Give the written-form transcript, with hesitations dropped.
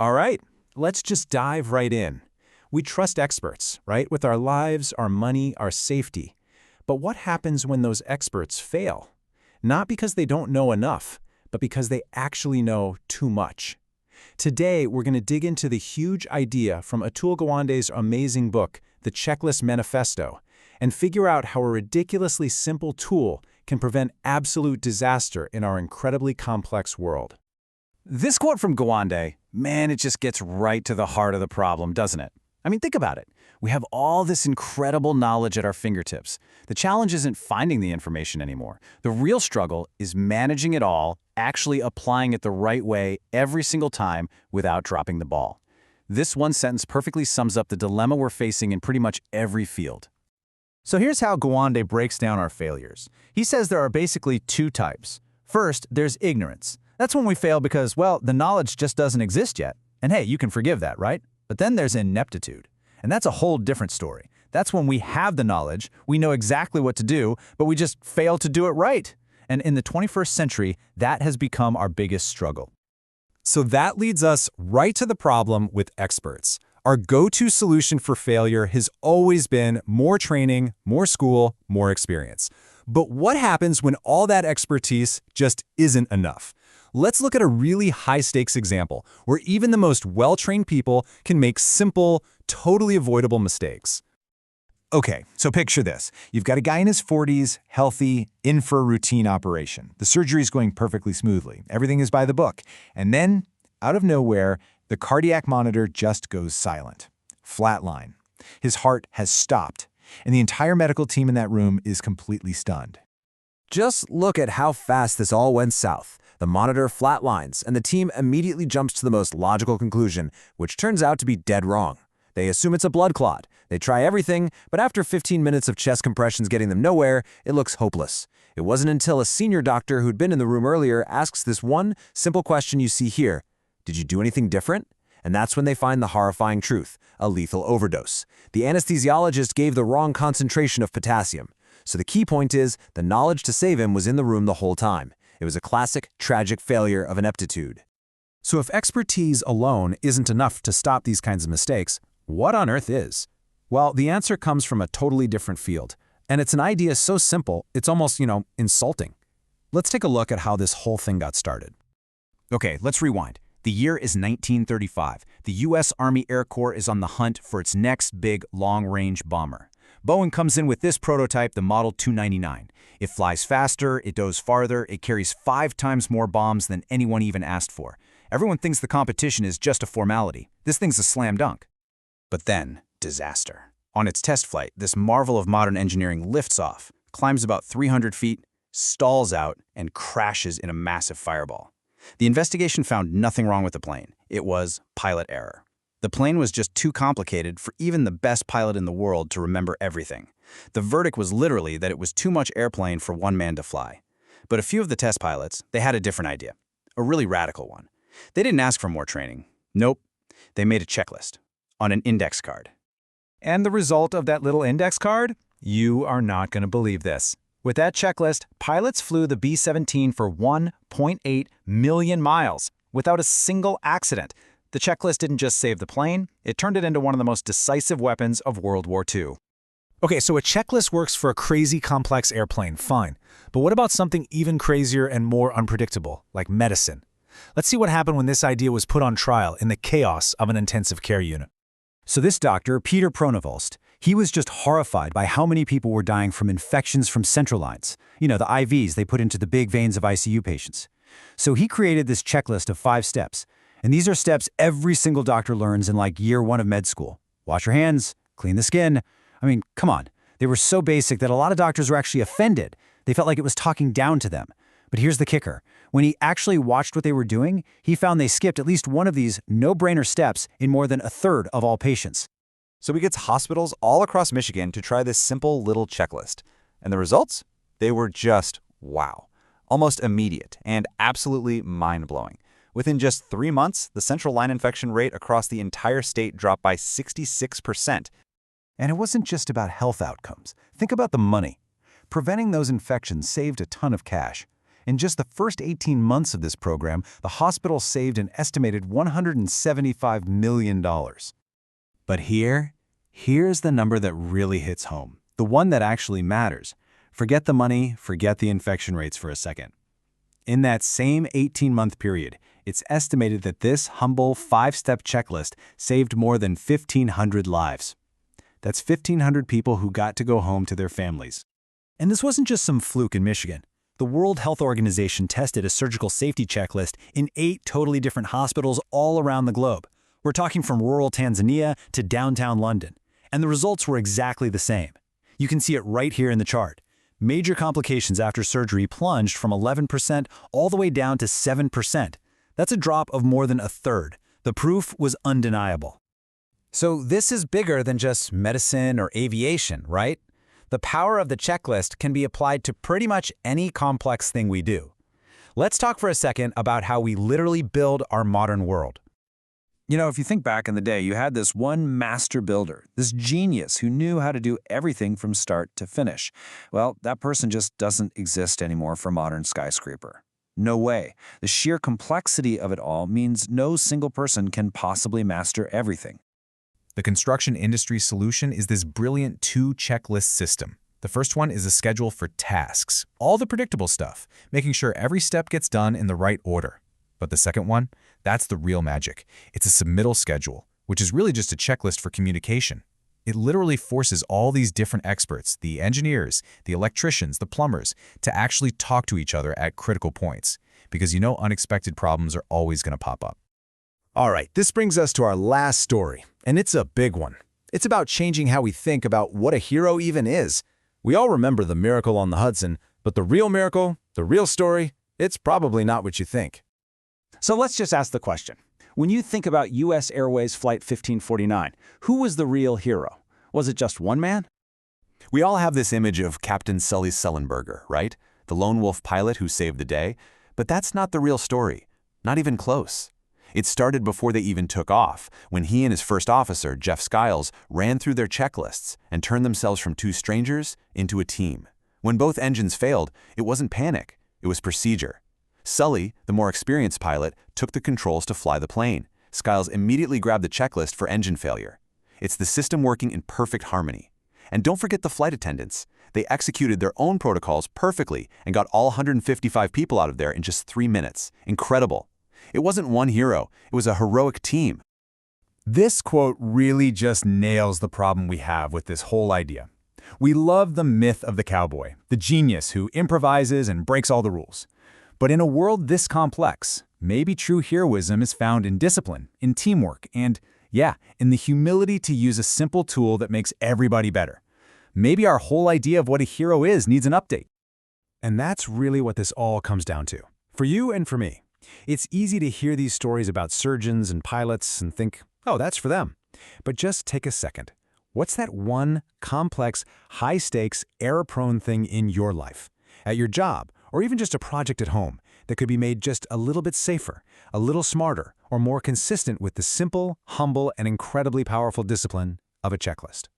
All right, let's just dive right in. We trust experts, right? With our lives, our money, our safety. But what happens when those experts fail? Not because they don't know enough, but because they actually know too much. Today, we're going to dig into the huge idea from Atul Gawande's amazing book, The Checklist Manifesto, and figure out how a ridiculously simple tool can prevent absolute disaster in our incredibly complex world. This quote from Gawande, man, it just gets right to the heart of the problem, doesn't it? I mean, think about it. We have all this incredible knowledge at our fingertips. The challenge isn't finding the information anymore. The real struggle is managing it all, actually applying it the right way every single time without dropping the ball. This one sentence perfectly sums up the dilemma we're facing in pretty much every field. So here's how Gawande breaks down our failures. He says there are basically two types. First, there's ignorance. That's when we fail because, well, the knowledge just doesn't exist yet. And hey, you can forgive that, right? But then there's ineptitude. And that's a whole different story. That's when we have the knowledge, we know exactly what to do, but we just fail to do it right. And in the 21st century, that has become our biggest struggle. So that leads us right to the problem with experts. Our go-to solution for failure has always been more training, more school, more experience. But what happens when all that expertise just isn't enough? Let's look at a really high-stakes example where even the most well-trained people can make simple, totally avoidable mistakes. Okay, so picture this. You've got a guy in his 40s, healthy, in for a routine operation. The surgery is going perfectly smoothly. Everything is by the book. And then, out of nowhere, the cardiac monitor just goes silent. Flatline. His heart has stopped, and the entire medical team in that room is completely stunned. Just look at how fast this all went south. The monitor flatlines, and the team immediately jumps to the most logical conclusion, which turns out to be dead wrong. They assume it's a blood clot. They try everything, but after 15 minutes of chest compressions getting them nowhere, it looks hopeless. It wasn't until a senior doctor who'd been in the room earlier asks this one simple question you see here: did you do anything different? And that's when they find the horrifying truth: a lethal overdose. The anesthesiologist gave the wrong concentration of potassium. So the key point is, the knowledge to save him was in the room the whole time. It was a classic, tragic failure of ineptitude. So if expertise alone isn't enough to stop these kinds of mistakes, what on earth is? Well, the answer comes from a totally different field. And it's an idea so simple, it's almost, insulting. Let's take a look at how this whole thing got started. Okay, let's rewind. The year is 1935. The U.S. Army Air Corps is on the hunt for its next big long-range bomber. Boeing comes in with this prototype, the Model 299. It flies faster, it goes farther, it carries 5 times more bombs than anyone even asked for. Everyone thinks the competition is just a formality. This thing's a slam dunk. But then, disaster. On its test flight, this marvel of modern engineering lifts off, climbs about 300 feet, stalls out, and crashes in a massive fireball. The investigation found nothing wrong with the plane. It was pilot error. The plane was just too complicated for even the best pilot in the world to remember everything. The verdict was literally that it was too much airplane for one man to fly. But a few of the test pilots, they had a different idea. A really radical one. They didn't ask for more training. Nope. They made a checklist on an index card. And the result of that little index card? You are not going to believe this. With that checklist, pilots flew the B-17 for 1.8 million miles without a single accident. The checklist didn't just save the plane, it turned it into one of the most decisive weapons of World War II. Okay, so a checklist works for a crazy complex airplane, fine. But what about something even crazier and more unpredictable, like medicine? Let's see what happened when this idea was put on trial in the chaos of an intensive care unit. So this doctor, Peter Pronovost, he was just horrified by how many people were dying from infections from central lines. The IVs they put into the big veins of ICU patients. So he created this checklist of 5 steps. And these are steps every single doctor learns in like year 1 of med school. Wash your hands, clean the skin. I mean, come on. They were so basic that a lot of doctors were actually offended. They felt like it was talking down to them. But here's the kicker. When he actually watched what they were doing, he found they skipped at least one of these no-brainer steps in more than a third of all patients. So he gets hospitals all across Michigan to try this simple little checklist. And the results? They were just wow. Almost immediate and absolutely mind-blowing. Within just 3 months, the central line infection rate across the entire state dropped by 66%. And it wasn't just about health outcomes. Think about the money. Preventing those infections saved a ton of cash. In just the first 18 months of this program, the hospital saved an estimated $175 million. But here's the number that really hits home, the one that actually matters. Forget the money, forget the infection rates for a second. In that same 18-month period, it's estimated that this humble 5-step checklist saved more than 1,500 lives. That's 1,500 people who got to go home to their families. And this wasn't just some fluke in Michigan. The World Health Organization tested a surgical safety checklist in 8 totally different hospitals all around the globe. We're talking from rural Tanzania to downtown London. And the results were exactly the same. You can see it right here in the chart. Major complications after surgery plunged from 11% all the way down to 7%. That's a drop of more than a third. The proof was undeniable. So this is bigger than just medicine or aviation, right? The power of the checklist can be applied to pretty much any complex thing we do. Let's talk for a second about how we literally build our modern world. You know, if you think back in the day, you had this one master builder, this genius who knew how to do everything from start to finish. Well, that person just doesn't exist anymore for modern skyscraper. No way. The sheer complexity of it all means no single person can possibly master everything. The construction industry's solution is this brilliant 2-checklist system. The first one is a schedule for tasks, all the predictable stuff, making sure every step gets done in the right order. But the second one, that's the real magic. It's a submittal schedule, which is really just a checklist for communication. It literally forces all these different experts, the engineers, the electricians, the plumbers, to actually talk to each other at critical points, because you know unexpected problems are always going to pop up. All right, this brings us to our last story, and it's a big one. It's about changing how we think about what a hero even is. We all remember the miracle on the Hudson, but the real miracle, the real story, it's probably not what you think. So let's just ask the question. When you think about U.S. Airways Flight 1549, who was the real hero? Was it just one man? We all have this image of Captain Sully Sullenberger, right? The lone wolf pilot who saved the day. But that's not the real story. Not even close. It started before they even took off, when he and his first officer, Jeff Skiles, ran through their checklists and turned themselves from 2 strangers into a team. When both engines failed, it wasn't panic, it was procedure. Sully, the more experienced pilot, took the controls to fly the plane. Skiles immediately grabbed the checklist for engine failure. It's the system working in perfect harmony. And don't forget the flight attendants. They executed their own protocols perfectly and got all 155 people out of there in just 3 minutes. Incredible. It wasn't one hero, it was a heroic team. This quote really just nails the problem we have with this whole idea. We love the myth of the cowboy, the genius who improvises and breaks all the rules. But in a world this complex, maybe true heroism is found in discipline, in teamwork, and, yeah, in the humility to use a simple tool that makes everybody better. Maybe our whole idea of what a hero is needs an update. And that's really what this all comes down to, for you and for me. It's easy to hear these stories about surgeons and pilots and think, oh, that's for them. But just take a second. What's that one complex, high-stakes, error-prone thing in your life, at your job, or even just a project at home that could be made just a little bit safer, a little smarter, or more consistent with the simple, humble, and incredibly powerful discipline of a checklist?